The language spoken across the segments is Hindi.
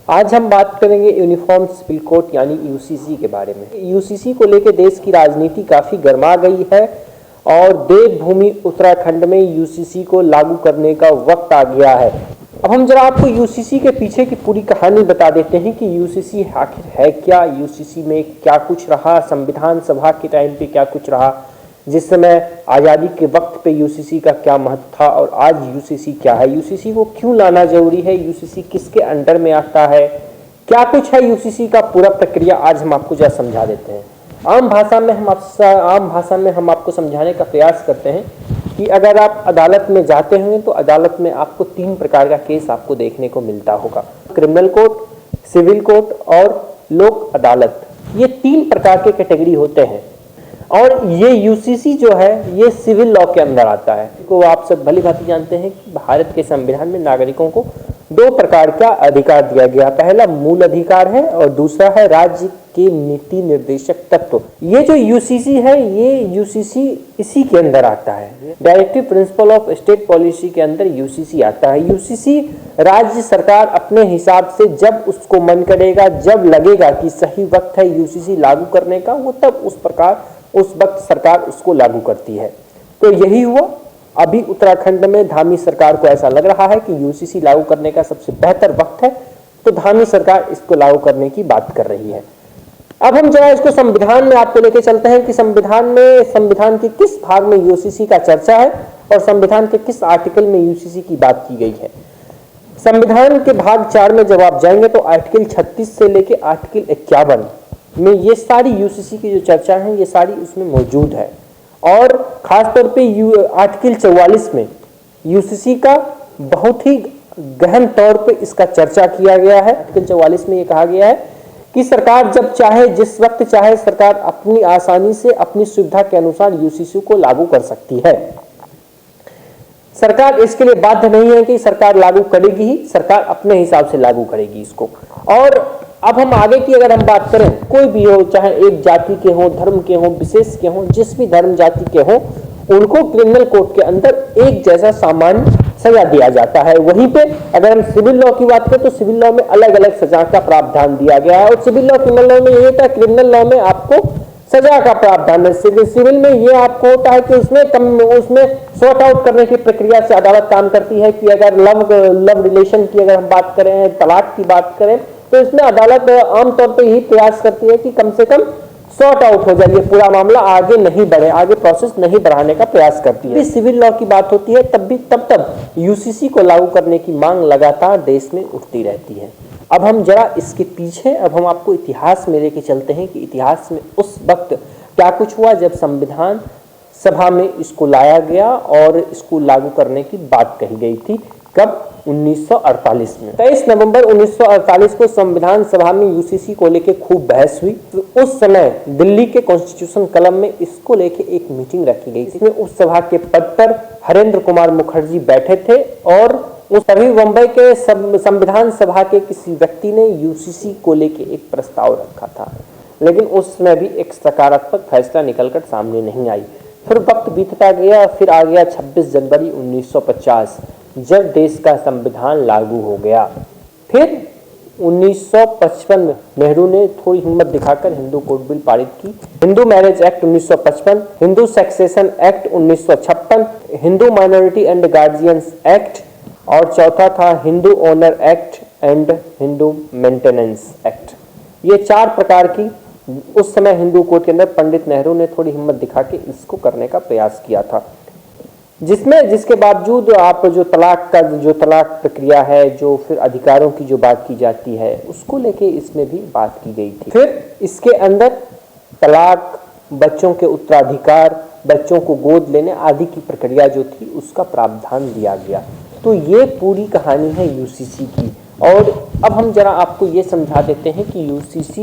आज हम बात करेंगे यूनिफॉर्म सिविल कोड यानी यूसीसी के बारे में। यूसीसी को लेकर देश की राजनीति काफी गर्मा गई है और देवभूमि उत्तराखंड में यूसीसी को लागू करने का वक्त आ गया है। अब हम जरा आपको यूसीसी के पीछे की पूरी कहानी बता देते हैं कि यूसीसी आखिर है क्या, यूसीसी में क्या कुछ रहा, संविधान सभा के टाइम पे क्या कुछ रहा, जिस समय आज़ादी के वक्त पे यूसीसी का क्या महत्व था और आज यूसीसी क्या है, यूसीसी को क्यों लाना जरूरी है, यूसीसी किसके अंडर में आता है, क्या कुछ है यूसीसी का पूरा प्रक्रिया आज हम आपको जरा समझा देते हैं। आम भाषा में हम आपको समझाने का प्रयास करते हैं कि अगर आप अदालत में जाते हैं तो अदालत में आपको 3 प्रकार का केस आपको देखने को मिलता होगा, क्रिमिनल कोर्ट, सिविल कोर्ट और लोक अदालत। ये 3 प्रकार के कैटेगरी होते हैं और ये यूसीसी जो है ये सिविल लॉ के अंदर आता है। तो आप सब भली भांति जानते हैं कि भारत के संविधान में नागरिकों को 2 प्रकार का अधिकार दिया गया, पहला मूल अधिकार है और दूसरा है राज्य के नीति निर्देशक तत्व। ये जो यूसीसी है ये यूसीसी इसी के अंदर आता है, directive principle of state policy के अंदर यूसीसी आता है। यूसीसी राज्य सरकार अपने हिसाब से जब उसको मन करेगा, जब लगेगा कि सही वक्त है यूसीसी लागू करने का, वो तब उस वक्त सरकार उसको लागू करती है। तो यही हुआ, अभी उत्तराखंड में धामी सरकार को ऐसा लग रहा है कि यूसीसी लागू करने का सबसे बेहतर वक्त है, तो धामी सरकार इसको लागू करने की बात कर रही है। अब हम जरा इसको संविधान में आपको लेके चलते हैं कि संविधान के किस भाग में यूसीसी का चर्चा है और संविधान के किस आर्टिकल में यूसीसी की बात की गई है। संविधान के भाग 4 में जब आप जाएंगे तो आर्टिकल 36 से लेके आर्टिकल 51 में ये सारी यूसीसी की जो चर्चा है ये सारी उसमें मौजूद है और खासतौर पे आर्टिकल 44 में यूसीसी का बहुत ही गहन तौर पे इसका चर्चा किया गया है। आर्टिकल 44 में ये कहा गया है कि सरकार जब चाहे, जिस वक्त चाहे, सरकार अपनी आसानी से अपनी सुविधा के अनुसार यूसीसी को लागू कर सकती है। सरकार इसके लिए बाध्य नहीं है कि सरकार लागू करेगी ही, सरकार अपने हिसाब से लागू करेगी इसको। और अब हम आगे की अगर हम बात करें, कोई भी हो, चाहे एक जाति के हो, धर्म के हो, विशेष के हो, जिस भी धर्म जाति के हो, उनको क्रिमिनल कोर्ट के अंदर एक जैसा सामान्य सजा दिया जाता है। वहीं पे अगर हम सिविल लॉ की बात करें तो सिविल लॉ में अलग अलग सजा का प्रावधान दिया गया है और सिविल लॉ क्रिमिनल लॉ में ये था, क्रिमिनल लॉ में आपको सजा का प्रावधान है, सिविल में ये आपको होता है कि उसमें सॉर्ट आउट करने की प्रक्रिया से अदालत काम करती है कि अगर लव रिलेशन की अगर हम बात करें, तलाक की बात करें, तो इसमें अदालत आमतौर पर यही प्रयास करती है कि कम से कम सॉर्ट आउट हो जाए, पूरा मामला आगे नहीं बढ़े, आगे प्रोसेस नहीं बढ़ाने का प्रयास करती है। सिविल लॉ की बात होती है तब यूसीसी को लागू करने की मांग लगातार देश में उठती रहती है। अब हम जरा इसके पीछे अब हम आपको इतिहास में लेके चलते हैं कि इतिहास में उस वक्त क्या कुछ हुआ जब संविधान सभा में इसको लाया गया और इसको लागू करने की बात कही गई थी। कब? 1948 में 23 नवंबर 1948 को संविधान सभा में यूसीसी को लेके खूब बहस हुई। तो उस समय दिल्ली के कॉन्स्टिट्यूशन क्लब में इसको लेके एक मीटिंग रखी गई, इसमें उस सभा के पद पर हरेंद्र कुमार मुखर्जी बैठे थे और उस तभी मुंबई के संविधान सभा के किसी व्यक्ति ने यूसीसी को लेके एक प्रस्ताव रखा था, लेकिन उस समय भी एक सकारात्मक फैसला निकलकर सामने नहीं आई। फिर वक्त बीतता गया, फिर आ गया 26 जनवरी 1950 जब देश का संविधान लागू हो गया। फिर 1955 में नेहरू ने थोड़ी हिम्मत दिखाकर हिंदू कोड बिल पारित की, Hindu marriage act 1955, Hindu succession act 1956, Hindu minority and guardians act और चौथा था Hindu owner act and Hindu maintenance act. ये 4 प्रकार की उस समय हिंदू कोड के अंदर पंडित नेहरू ने थोड़ी हिम्मत दिखा के इसको करने का प्रयास किया था, जिसके बावजूद आप जो तलाक प्रक्रिया है, जो फिर अधिकारों की जो बात की जाती है, उसको लेके इसमें भी बात की गई थी। फिर इसके अंदर तलाक, बच्चों के उत्तराधिकार, बच्चों को गोद लेने आदि की प्रक्रिया जो थी उसका प्रावधान दिया गया। तो ये पूरी कहानी है यूसीसी की। और अब हम जरा आपको ये समझा देते हैं कि यूसीसी,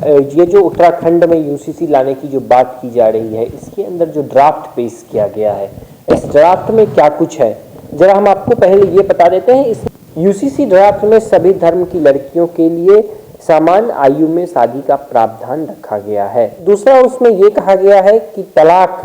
ये जो उत्तराखंड में यूसीसी लाने की जो बात की जा रही है, इसके अंदर जो ड्राफ्ट पेश किया गया है, इस ड्राफ्ट में क्या कुछ है जरा हम आपको पहले ये बता देते हैं। इस यूसीसी ड्राफ्ट में सभी धर्म की लड़कियों के लिए समान आयु में शादी का प्रावधान रखा गया है। दूसरा, उसमें ये कहा गया है कि तलाक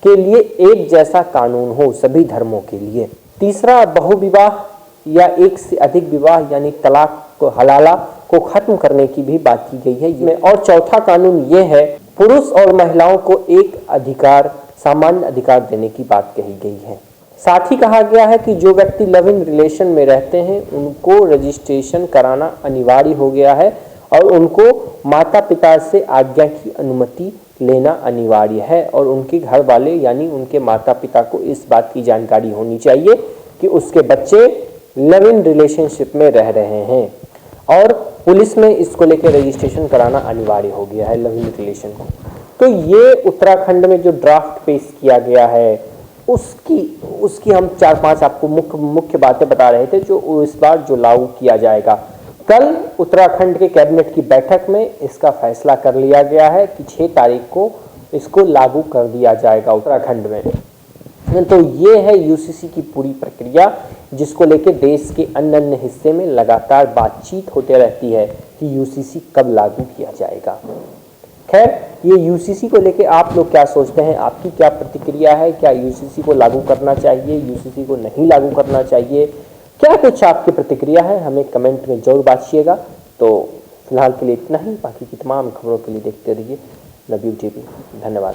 के लिए एक जैसा कानून हो सभी धर्मों के लिए। तीसरा, बहुविवाह या एक से अधिक विवाह यानी तलाक को हलाला को खत्म करने की भी बात की गई है इसमें। और चौथा कानून ये है, पुरुष और महिलाओं को एक अधिकार, सामान्य अधिकार देने की बात कही गई है। साथ ही कहा गया है कि जो व्यक्ति लिव इन रिलेशन में रहते हैं उनको रजिस्ट्रेशन कराना अनिवार्य हो गया है और उनको माता पिता से आज्ञा की अनुमति लेना अनिवार्य है और उनके घर वाले यानी उनके माता पिता को इस बात की जानकारी होनी चाहिए कि उसके बच्चे लिव इन रिलेशनशिप में रह रहे हैं। और पुलिस में इसको लेकर रजिस्ट्रेशन कराना अनिवार्य हो गया है लिव इन रिलेशन को। तो ये उत्तराखंड में जो ड्राफ्ट पेश किया गया है उसकी हम 4-5 आपको मुख्य बातें बता रहे थे जो इस बार जो लागू किया जाएगा। कल उत्तराखंड के कैबिनेट की बैठक में इसका फैसला कर लिया गया है कि 6 तारीख को इसको लागू कर दिया जाएगा उत्तराखंड में। तो ये है यूसीसी की पूरी प्रक्रिया, जिसको लेकर देश के अन्य हिस्से में लगातार बातचीत होते रहती है कि यूसीसी कब लागू किया जाएगा। खैर, ये यूसीसी को लेके आप लोग क्या सोचते हैं, आपकी क्या प्रतिक्रिया है? क्या यूसीसी को लागू करना चाहिए, यूसीसी को नहीं लागू करना चाहिए? क्या कुछ आपकी प्रतिक्रिया है, हमें कमेंट में जरूर बांटिएगा। तो फिलहाल के लिए इतना ही, बाकी की तमाम खबरों के लिए देखते रहिए NWTV। धन्यवाद।